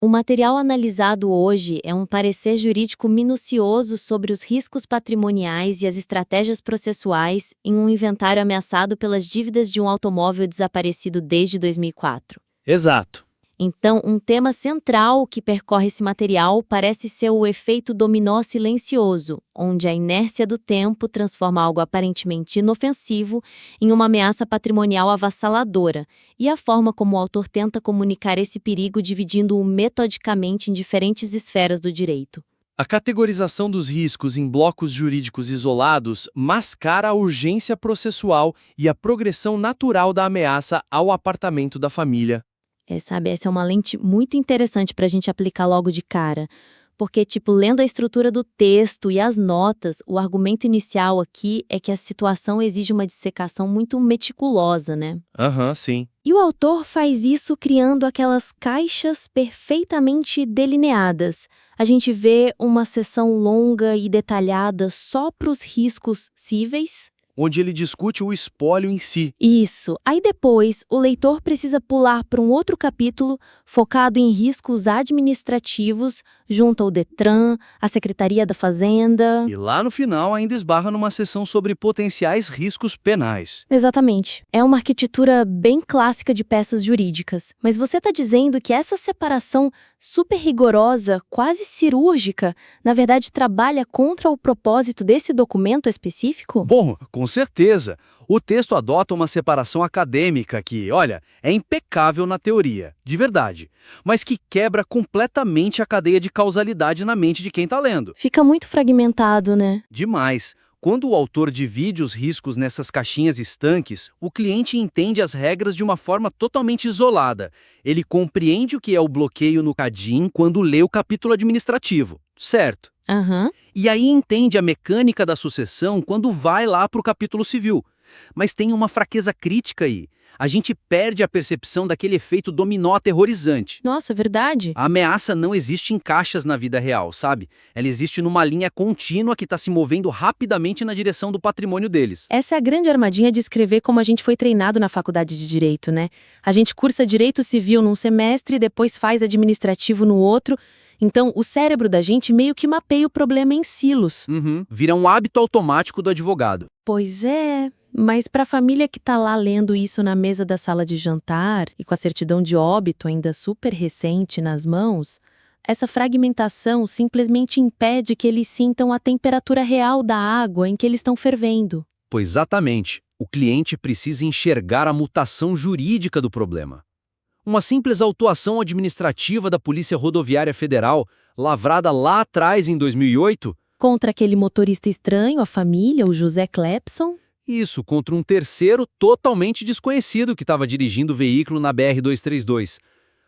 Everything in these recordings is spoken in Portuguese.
O material analisado hoje é um parecer jurídico minucioso sobre os riscos patrimoniais e as estratégias processuais em um inventário ameaçado pelas dívidas de um automóvel desaparecido desde 2004. Exato. Então, um tema central que percorre esse material parece ser o efeito dominó silencioso, onde a inércia do tempo transforma algo aparentemente inofensivo em uma ameaça patrimonial avassaladora, e a forma como o autor tenta comunicar esse perigo dividindo-o metodicamente em diferentes esferas do direito. A categorização dos riscos em blocos jurídicos isolados mascara a urgência processual e a progressão natural da ameaça ao apartamento da família. Essa é uma lente muito interessante para a gente aplicar logo de cara. Porque, lendo a estrutura do texto e as notas, o argumento inicial aqui é que a situação exige uma dissecação muito meticulosa, né? Sim. E o autor faz isso criando aquelas caixas perfeitamente delineadas. A gente vê uma seção longa e detalhada só para os riscos cíveis. Onde ele discute o espólio em si. Isso. Aí depois, o leitor precisa pular para um outro capítulo focado em riscos administrativos junto ao Detran, à Secretaria da Fazenda. E lá no final ainda esbarra numa seção sobre potenciais riscos penais. Exatamente. É uma arquitetura bem clássica de peças jurídicas. Mas você está dizendo que essa separação super rigorosa, quase cirúrgica, na verdade trabalha contra o propósito desse documento específico? Bom, com certeza. O texto adota uma separação acadêmica que, olha, é impecável na teoria, de verdade, mas que quebra completamente a cadeia de causalidade na mente de quem está lendo. Fica muito fragmentado, né? Demais. Quando o autor divide os riscos nessas caixinhas estanques, o cliente entende as regras de uma forma totalmente isolada. Ele compreende o que é o bloqueio no CADIM quando lê o capítulo administrativo, certo? E aí entende a mecânica da sucessão quando vai lá para o capítulo civil. Mas tem uma fraqueza crítica aí. A gente perde a percepção daquele efeito dominó aterrorizante. Nossa, verdade. A ameaça não existe em caixas na vida real, sabe? Ela existe numa linha contínua que está se movendo rapidamente na direção do patrimônio deles. Essa é a grande armadilha de escrever como a gente foi treinado na faculdade de Direito, né? A gente cursa Direito Civil num semestre e depois faz Administrativo no outro. Então, o cérebro da gente meio que mapeia o problema em silos. Vira um hábito automático do advogado. Pois é, mas para a família que está lá lendo isso na mesa da sala de jantar e com a certidão de óbito ainda super recente nas mãos, essa fragmentação simplesmente impede que eles sintam a temperatura real da água em que eles estão fervendo. Pois exatamente. O cliente precisa enxergar a mutação jurídica do problema. Uma simples autuação administrativa da Polícia Rodoviária Federal, lavrada lá atrás em 2008... Contra aquele motorista estranho, a família, o José Clepson? Isso, contra um terceiro totalmente desconhecido que estava dirigindo o veículo na BR-232.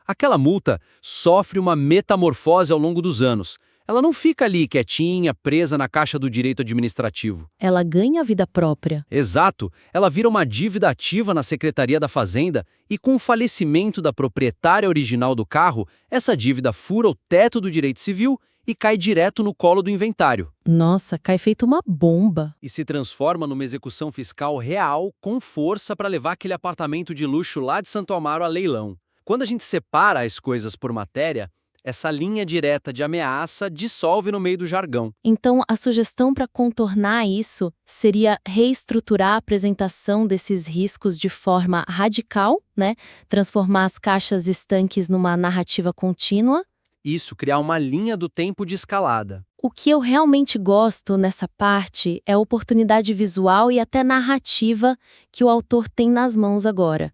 Aquela multa sofre uma metamorfose ao longo dos anos. Ela não fica ali quietinha, presa na caixa do direito administrativo. Ela ganha vida própria. Exato. Ela vira uma dívida ativa na Secretaria da Fazenda e, com o falecimento da proprietária original do carro, essa dívida fura o teto do direito civil e cai direto no colo do inventário. Nossa, cai feito uma bomba. E se transforma numa execução fiscal real com força para levar aquele apartamento de luxo lá de Santo Amaro a leilão. Quando a gente separa as coisas por matéria, essa linha direta de ameaça dissolve no meio do jargão. Então, a sugestão para contornar isso seria reestruturar a apresentação desses riscos de forma radical, né? Transformar as caixas estanques numa narrativa contínua. Isso, criar uma linha do tempo de escalada. O que eu realmente gosto nessa parte é a oportunidade visual e até narrativa que o autor tem nas mãos agora.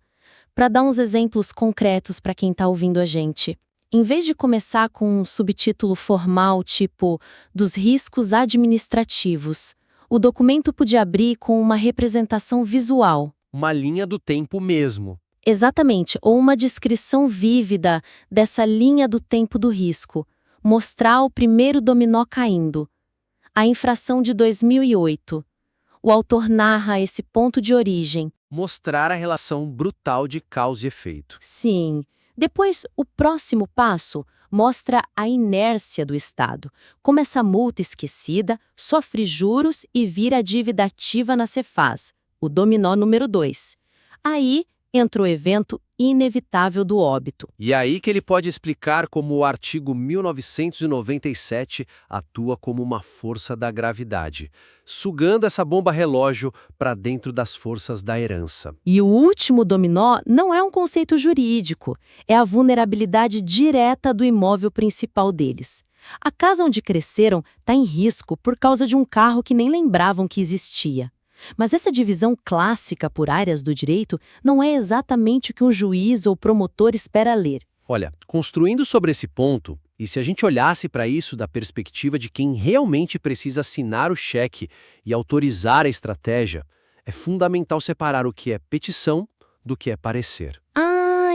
Para dar uns exemplos concretos para quem está ouvindo a gente. Em vez de começar com um subtítulo formal tipo dos riscos administrativos, o documento podia abrir com uma representação visual. Uma linha do tempo mesmo. Exatamente, ou uma descrição vívida dessa linha do tempo do risco. Mostrar o primeiro dominó caindo. A infração de 2008. O autor narra esse ponto de origem. Mostrar a relação brutal de causa e efeito. Sim. Depois, o próximo passo mostra a inércia do Estado, como essa multa esquecida sofre juros e vira dívida ativa na Cefaz, o dominó número 2. Aí entra o evento inevitável do óbito. E é aí que ele pode explicar como o artigo 1997 atua como uma força da gravidade, sugando essa bomba relógio para dentro das forças da herança. E o último dominó não é um conceito jurídico, é a vulnerabilidade direta do imóvel principal deles. A casa onde cresceram está em risco por causa de um carro que nem lembravam que existia. Mas essa divisão clássica por áreas do direito não é exatamente o que um juiz ou promotor espera ler. Olha, construindo sobre esse ponto, e se a gente olhasse para isso da perspectiva de quem realmente precisa assinar o cheque e autorizar a estratégia, é fundamental separar o que é petição do que é parecer.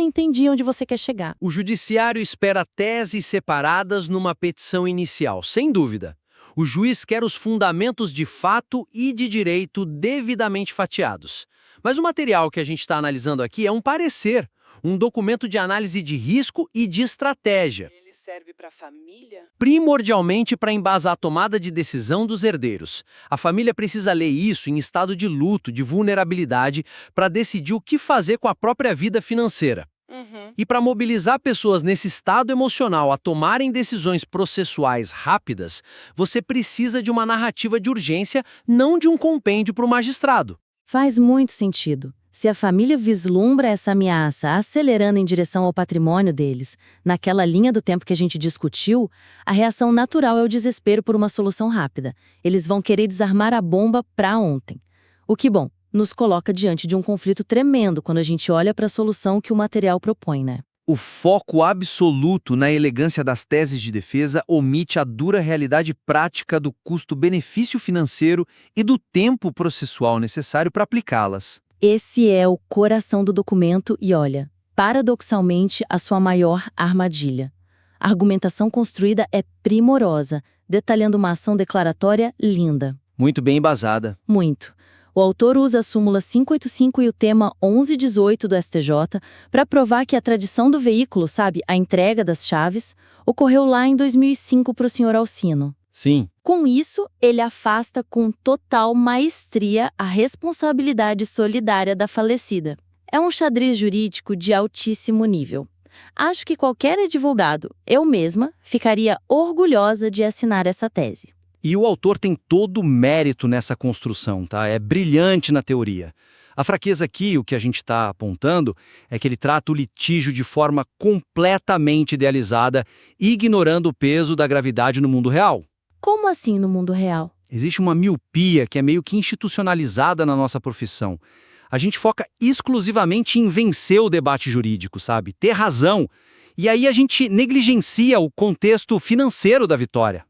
Entendi onde você quer chegar. O judiciário espera teses separadas numa petição inicial, sem dúvida. O juiz quer os fundamentos de fato e de direito devidamente fatiados. Mas o material que a gente está analisando aqui é um parecer, um documento de análise de risco e de estratégia. Ele serve para a família? Primordialmente para embasar a tomada de decisão dos herdeiros. A família precisa ler isso em estado de luto, de vulnerabilidade, para decidir o que fazer com a própria vida financeira. E para mobilizar pessoas nesse estado emocional a tomarem decisões processuais rápidas, você precisa de uma narrativa de urgência, não de um compêndio para o magistrado. Faz muito sentido. Se a família vislumbra essa ameaça acelerando em direção ao patrimônio deles, naquela linha do tempo que a gente discutiu, a reação natural é o desespero por uma solução rápida. Eles vão querer desarmar a bomba para ontem. O que, bom, nos coloca diante de um conflito tremendo quando a gente olha para a solução que o material propõe, né? O foco absoluto na elegância das teses de defesa omite a dura realidade prática do custo-benefício financeiro e do tempo processual necessário para aplicá-las. Esse é o coração do documento e, olha, paradoxalmente, a sua maior armadilha. A argumentação construída é primorosa, detalhando uma ação declaratória linda. Muito bem embasada. Muito. O autor usa a súmula 585 e o tema 1118 do STJ para provar que a tradição do veículo, a entrega das chaves, ocorreu lá em 2005 para o Sr. Alcino. Sim. Com isso, ele afasta com total maestria a responsabilidade solidária da falecida. É um xadrez jurídico de altíssimo nível. Acho que qualquer advogado, eu mesma, ficaria orgulhosa de assinar essa tese. E o autor tem todo o mérito nessa construção, tá? É brilhante na teoria. A fraqueza aqui, o que a gente está apontando, é que ele trata o litígio de forma completamente idealizada, ignorando o peso da gravidade no mundo real. Como assim no mundo real? Existe uma miopia que é meio que institucionalizada na nossa profissão. A gente foca exclusivamente em vencer o debate jurídico, ter razão. E aí a gente negligencia o contexto financeiro da vitória.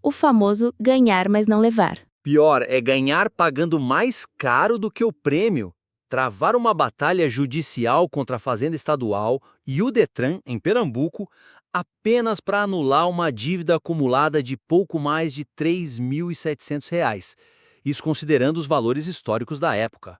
O famoso ganhar, mas não levar. Pior, é ganhar pagando mais caro do que o prêmio. Travar uma batalha judicial contra a Fazenda Estadual e o Detran, em Pernambuco, apenas para anular uma dívida acumulada de pouco mais de R$ 3.700. Isso considerando os valores históricos da época.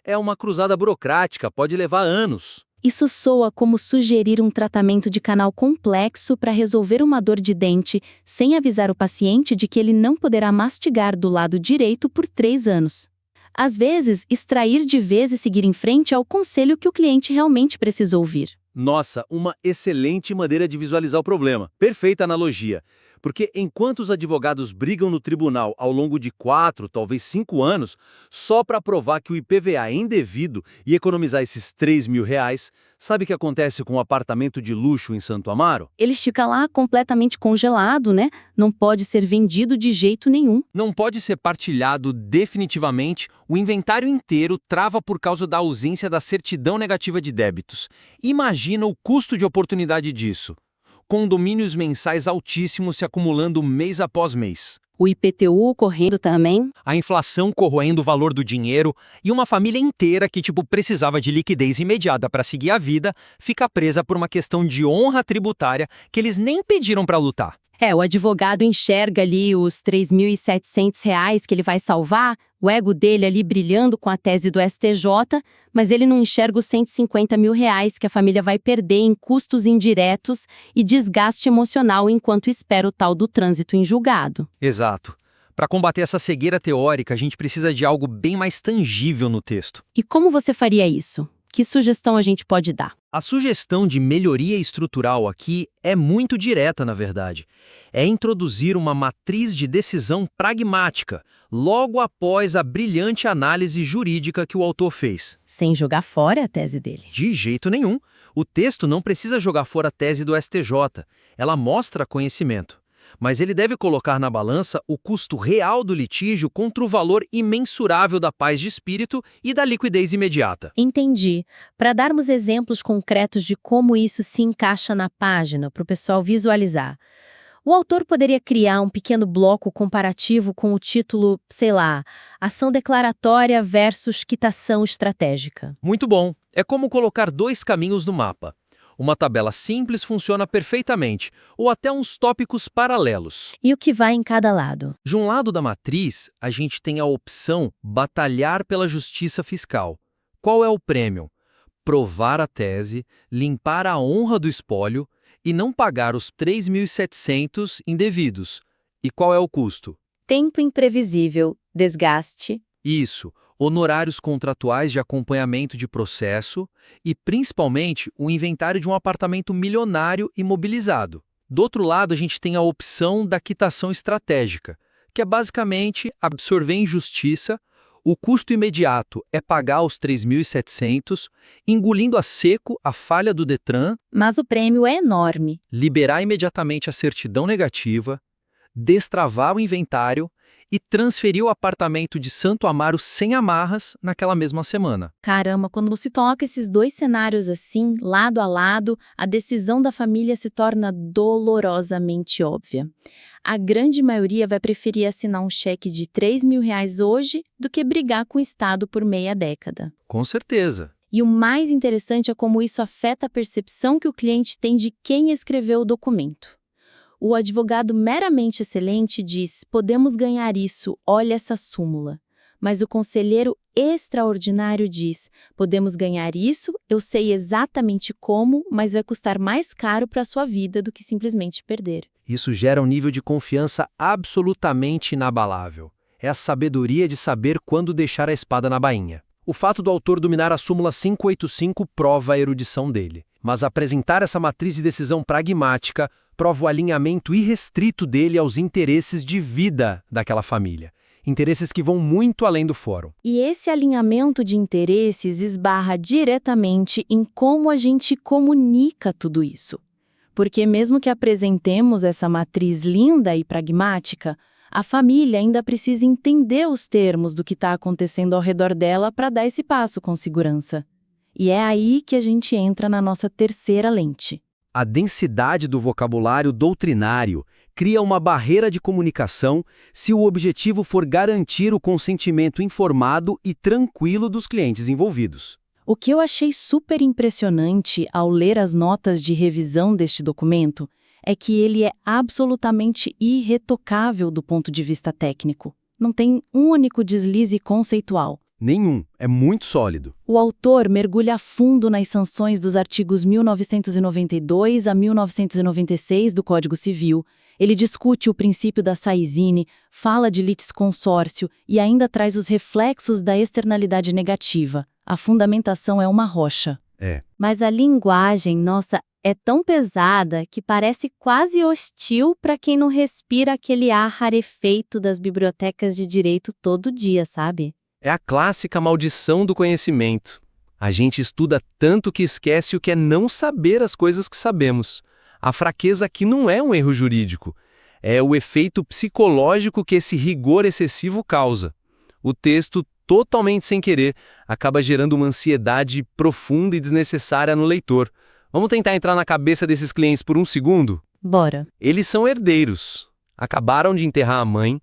É uma cruzada burocrática, pode levar anos. Isso soa como sugerir um tratamento de canal complexo para resolver uma dor de dente sem avisar o paciente de que ele não poderá mastigar do lado direito por 3 anos. Às vezes, extrair de vez e seguir em frente é o conselho que o cliente realmente precisa ouvir. Nossa, uma excelente maneira de visualizar o problema. Perfeita analogia. Porque enquanto os advogados brigam no tribunal ao longo de 4, talvez 5 anos, só para provar que o IPVA é indevido e economizar esses R$ 3.000, sabe o que acontece com o apartamento de luxo em Santo Amaro? Ele fica lá completamente congelado, né? Não pode ser vendido de jeito nenhum. Não pode ser partilhado definitivamente, o inventário inteiro trava por causa da ausência da certidão negativa de débitos. Imagina o custo de oportunidade disso. Condomínios mensais altíssimos se acumulando mês após mês. O IPTU correndo também. A inflação corroendo o valor do dinheiro e uma família inteira que precisava de liquidez imediata para seguir a vida, fica presa por uma questão de honra tributária que eles nem pediram para lutar. O advogado enxerga ali os R$ 3.700 que ele vai salvar, o ego dele ali brilhando com a tese do STJ, mas ele não enxerga os R$ 150 mil que a família vai perder em custos indiretos e desgaste emocional enquanto espera o tal do trânsito em julgado. Exato. Para combater essa cegueira teórica, a gente precisa de algo bem mais tangível no texto. E como você faria isso? Que sugestão a gente pode dar? A sugestão de melhoria estrutural aqui é muito direta, na verdade. É introduzir uma matriz de decisão pragmática, logo após a brilhante análise jurídica que o autor fez. Sem jogar fora a tese dele. De jeito nenhum. O texto não precisa jogar fora a tese do STJ. Ela mostra conhecimento. Mas ele deve colocar na balança o custo real do litígio contra o valor imensurável da paz de espírito e da liquidez imediata. Entendi. Para darmos exemplos concretos de como isso se encaixa na página, para o pessoal visualizar. O autor poderia criar um pequeno bloco comparativo com o título, sei lá, Ação Declaratória versus Quitação Estratégica. Muito bom. É como colocar dois caminhos no mapa. Uma tabela simples funciona perfeitamente, ou até uns tópicos paralelos. E o que vai em cada lado? De um lado da matriz, a gente tem a opção batalhar pela justiça fiscal. Qual é o prêmio? Provar a tese, limpar a honra do espólio e não pagar os 3.700 indevidos. E qual é o custo? Tempo imprevisível, desgaste. Isso, honorários contratuais de acompanhamento de processo e, principalmente, o inventário de um apartamento milionário imobilizado. Do outro lado, a gente tem a opção da quitação estratégica, que é basicamente absorver em justiça. O custo imediato é pagar os 3.700, engolindo a seco a falha do Detran, Mas o prêmio é enorme. liberar imediatamente a certidão negativa, destravar o inventário e transferir o apartamento de Santo Amaro sem amarras naquela mesma semana. Caramba, quando se toca esses dois cenários assim, lado a lado, a decisão da família se torna dolorosamente óbvia. A grande maioria vai preferir assinar um cheque de R$ 3.000 hoje do que brigar com o Estado por meia década. Com certeza. E o mais interessante é como isso afeta a percepção que o cliente tem de quem escreveu o documento. O advogado meramente excelente diz: podemos ganhar isso, olha essa súmula. Mas o conselheiro extraordinário diz: podemos ganhar isso, eu sei exatamente como, mas vai custar mais caro para a sua vida do que simplesmente perder. Isso gera um nível de confiança absolutamente inabalável. É a sabedoria de saber quando deixar a espada na bainha. O fato do autor dominar a súmula 585 prova a erudição dele. Mas apresentar essa matriz de decisão pragmática prova o alinhamento irrestrito dele aos interesses de vida daquela família. Interesses que vão muito além do fórum. E esse alinhamento de interesses esbarra diretamente em como a gente comunica tudo isso. Porque mesmo que apresentemos essa matriz linda e pragmática, a família ainda precisa entender os termos do que está acontecendo ao redor dela para dar esse passo com segurança. E é aí que a gente entra na nossa terceira lente. A densidade do vocabulário doutrinário cria uma barreira de comunicação se o objetivo for garantir o consentimento informado e tranquilo dos clientes envolvidos. O que eu achei super impressionante ao ler as notas de revisão deste documento é que ele é absolutamente irretocável do ponto de vista técnico. Não tem um único deslize conceitual. Nenhum. É muito sólido. O autor mergulha a fundo nas sanções dos artigos 1992 a 1996 do Código Civil. Ele discute o princípio da saisine, fala de litisconsórcio e ainda traz os reflexos da externalidade negativa. A fundamentação é uma rocha. Mas a linguagem, nossa, é tão pesada que parece quase hostil para quem não respira aquele ar rarefeito das bibliotecas de direito todo dia, sabe? É a clássica maldição do conhecimento. A gente estuda tanto que esquece o que é não saber as coisas que sabemos. A fraqueza aqui não é um erro jurídico. É o efeito psicológico que esse rigor excessivo causa. O texto, totalmente sem querer, acaba gerando uma ansiedade profunda e desnecessária no leitor. Vamos tentar entrar na cabeça desses clientes por um segundo? Bora. Eles são herdeiros. Acabaram de enterrar a mãe,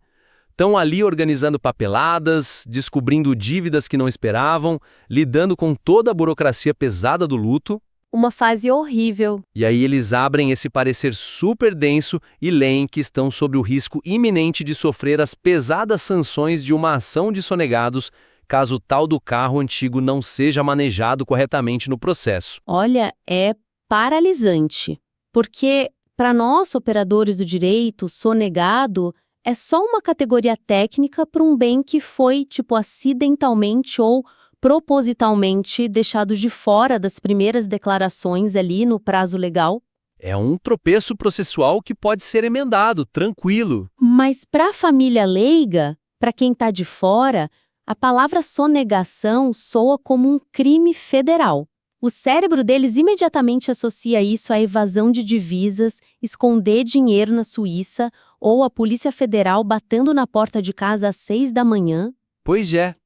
estão ali organizando papeladas, descobrindo dívidas que não esperavam, lidando com toda a burocracia pesada do luto. Uma fase horrível. E aí eles abrem esse parecer super denso e leem que estão sob o risco iminente de sofrer as pesadas sanções de uma ação de sonegados, caso o tal do carro antigo não seja manejado corretamente no processo. Olha, é paralisante. Porque, para nós, operadores do direito, sonegado é só uma categoria técnica para um bem que foi, acidentalmente ou propositalmente deixado de fora das primeiras declarações ali no prazo legal. É um tropeço processual que pode ser emendado, tranquilo. Mas para a família leiga, para quem está de fora, a palavra sonegação soa como um crime federal. O cérebro deles imediatamente associa isso à evasão de divisas, esconder dinheiro na Suíça ou a Polícia Federal batendo na porta de casa às 6 da manhã. Pois é.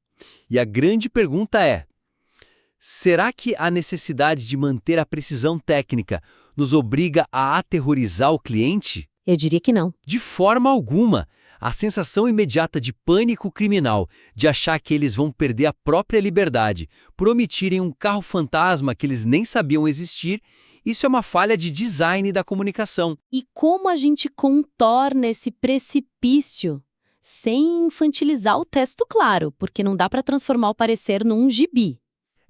E a grande pergunta é: será que a necessidade de manter a precisão técnica nos obriga a aterrorizar o cliente? Eu diria que não. De forma alguma. A sensação imediata de pânico criminal, de achar que eles vão perder a própria liberdade por omitirem um carro fantasma que eles nem sabiam existir, isso é uma falha de design da comunicação. E como a gente contorna esse precipício sem infantilizar o texto, claro, porque não dá para transformar o parecer num gibi.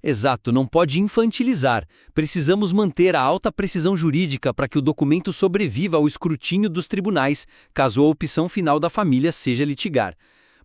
Exato, não pode infantilizar. Precisamos manter a alta precisão jurídica para que o documento sobreviva ao escrutínio dos tribunais, caso a opção final da família seja litigar.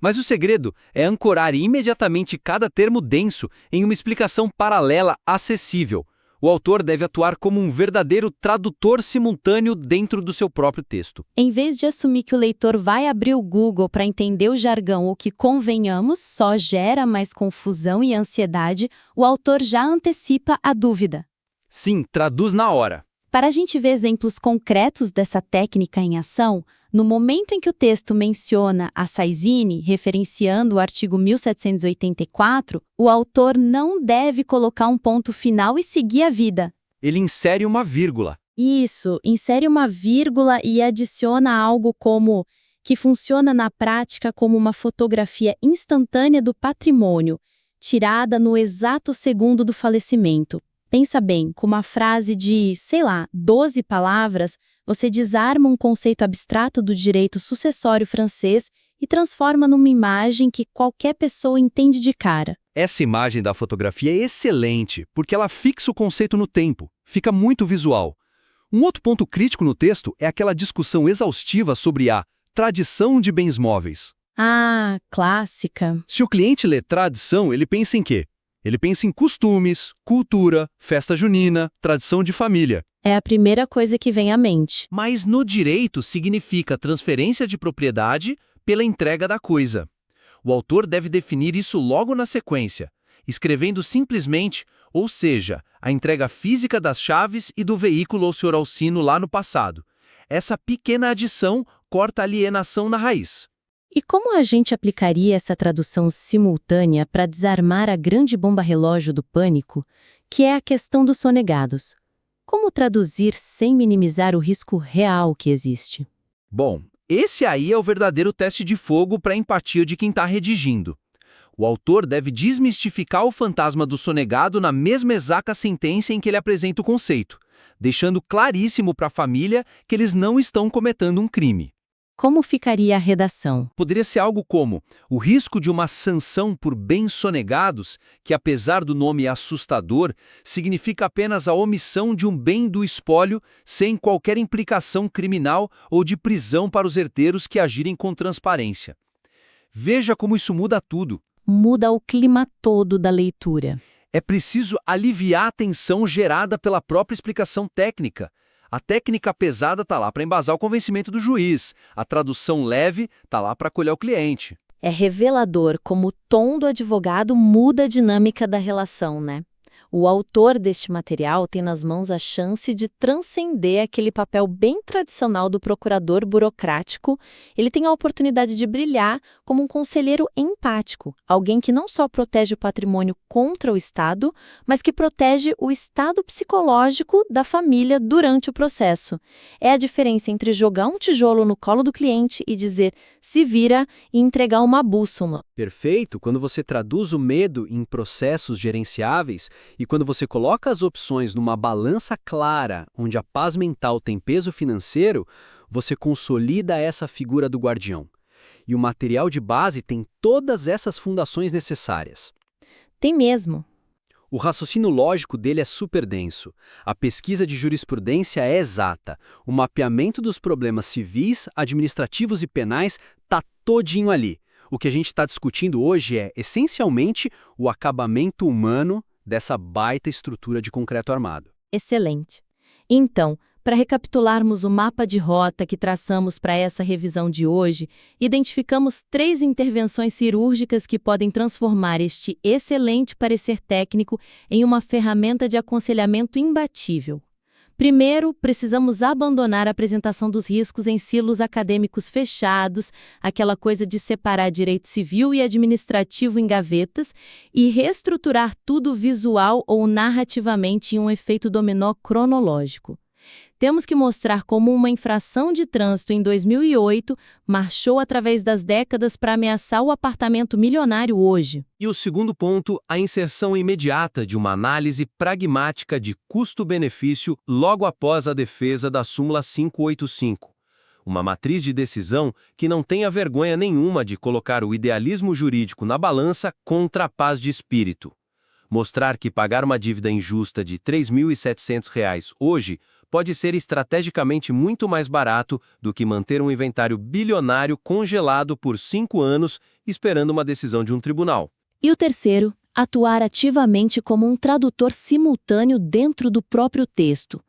Mas o segredo é ancorar imediatamente cada termo denso em uma explicação paralela acessível. O autor deve atuar como um verdadeiro tradutor simultâneo dentro do seu próprio texto. Em vez de assumir que o leitor vai abrir o Google para entender o jargão, o que, convenhamos, só gera mais confusão e ansiedade, o autor já antecipa a dúvida. Sim, traduz na hora. Para a gente ver exemplos concretos dessa técnica em ação, no momento em que o texto menciona a Saizine, referenciando o artigo 1784, o autor não deve colocar um ponto final e seguir a vida. Ele insere uma vírgula. Isso, insere uma vírgula e adiciona algo como que funciona na prática como uma fotografia instantânea do patrimônio, tirada no exato segundo do falecimento. Pensa bem, com uma frase de, 12 palavras, você desarma um conceito abstrato do direito sucessório francês e transforma numa imagem que qualquer pessoa entende de cara. Essa imagem da fotografia é excelente, porque ela fixa o conceito no tempo, fica muito visual. Um outro ponto crítico no texto é aquela discussão exaustiva sobre a tradição de bens móveis. Ah, clássica. Se o cliente lê tradição, ele pensa em quê? Ele pensa em costumes, cultura, festa junina, tradição de família. É a primeira coisa que vem à mente. Mas no direito significa transferência de propriedade pela entrega da coisa. O autor deve definir isso logo na sequência, escrevendo simplesmente, ou seja, a entrega física das chaves e do veículo ao Sr. Alcino lá no passado. Essa pequena adição corta a alienação na raiz. E como a gente aplicaria essa tradução simultânea para desarmar a grande bomba relógio do pânico, que é a questão dos sonegados? Como traduzir sem minimizar o risco real que existe? Bom, esse aí é o verdadeiro teste de fogo para a empatia de quem está redigindo. O autor deve desmistificar o fantasma do sonegado na mesma exata sentença em que ele apresenta o conceito, deixando claríssimo para a família que eles não estão cometendo um crime. Como ficaria a redação? Poderia ser algo como o risco de uma sanção por bens sonegados, que apesar do nome assustador, significa apenas a omissão de um bem do espólio sem qualquer implicação criminal ou de prisão para os herdeiros que agirem com transparência. Veja como isso muda tudo. Muda o clima todo da leitura. É preciso aliviar a tensão gerada pela própria explicação técnica. A técnica pesada está lá para embasar o convencimento do juiz. A tradução leve está lá para acolher o cliente. É revelador como o tom do advogado muda a dinâmica da relação, né? O autor deste material tem nas mãos a chance de transcender aquele papel bem tradicional do procurador burocrático. Ele tem a oportunidade de brilhar como um conselheiro empático, alguém que não só protege o patrimônio contra o Estado, mas que protege o estado psicológico da família durante o processo. É a diferença entre jogar um tijolo no colo do cliente e dizer "se vira" e entregar uma bússola. Perfeito, quando você traduz o medo em processos gerenciáveis e quando você coloca as opções numa balança clara, onde a paz mental tem peso financeiro, você consolida essa figura do guardião. E o material de base tem todas essas fundações necessárias. Tem mesmo. O raciocínio lógico dele é super denso. A pesquisa de jurisprudência é exata. O mapeamento dos problemas civis, administrativos e penais está todinho ali. O que a gente está discutindo hoje é, essencialmente, o acabamento humano dessa baita estrutura de concreto armado. Excelente. Então, para recapitularmos o mapa de rota que traçamos para essa revisão de hoje, identificamos 3 intervenções cirúrgicas que podem transformar este excelente parecer técnico em uma ferramenta de aconselhamento imbatível. Primeiro, precisamos abandonar a apresentação dos riscos em silos acadêmicos fechados, aquela coisa de separar direito civil e administrativo em gavetas, e reestruturar tudo visual ou narrativamente em um efeito dominó cronológico. Temos que mostrar como uma infração de trânsito em 2008 marchou através das décadas para ameaçar o apartamento milionário hoje. E o segundo ponto, a inserção imediata de uma análise pragmática de custo-benefício logo após a defesa da súmula 585. Uma matriz de decisão que não tenha vergonha nenhuma de colocar o idealismo jurídico na balança contra a paz de espírito. Mostrar que pagar uma dívida injusta de R$ 3.700 hoje pode ser estrategicamente muito mais barato do que manter um inventário bilionário congelado por 5 anos esperando uma decisão de um tribunal. E o terceiro, atuar ativamente como um tradutor simultâneo dentro do próprio texto.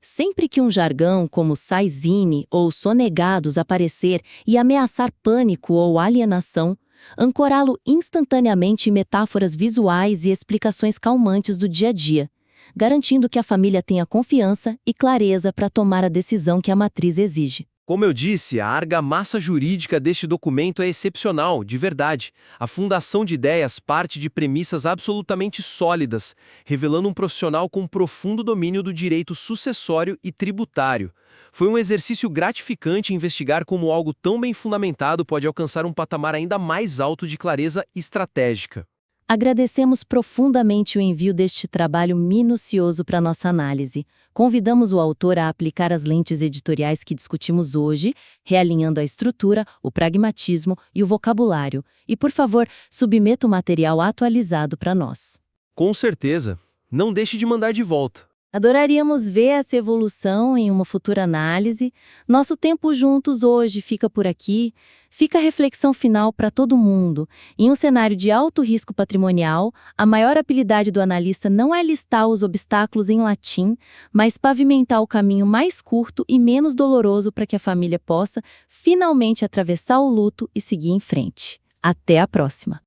Sempre que um jargão como sai-zine ou sonegados aparecer e ameaçar pânico ou alienação, ancorá-lo instantaneamente em metáforas visuais e explicações calmantes do dia a dia, garantindo que a família tenha confiança e clareza para tomar a decisão que a matriz exige. Como eu disse, a argamassa jurídica deste documento é excepcional, de verdade. A fundação de ideias parte de premissas absolutamente sólidas, revelando um profissional com profundo domínio do direito sucessório e tributário. Foi um exercício gratificante investigar como algo tão bem fundamentado pode alcançar um patamar ainda mais alto de clareza estratégica. Agradecemos profundamente o envio deste trabalho minucioso para nossa análise. Convidamos o autor a aplicar as lentes editoriais que discutimos hoje, realinhando a estrutura, o pragmatismo e o vocabulário. E, por favor, submeta o material atualizado para nós. Com certeza. Não deixe de mandar de volta. Adoraríamos ver essa evolução em uma futura análise. Nosso tempo juntos hoje fica por aqui. Fica a reflexão final para todo mundo. Em um cenário de alto risco patrimonial, a maior habilidade do analista não é listar os obstáculos em latim, mas pavimentar o caminho mais curto e menos doloroso para que a família possa finalmente atravessar o luto e seguir em frente. Até a próxima!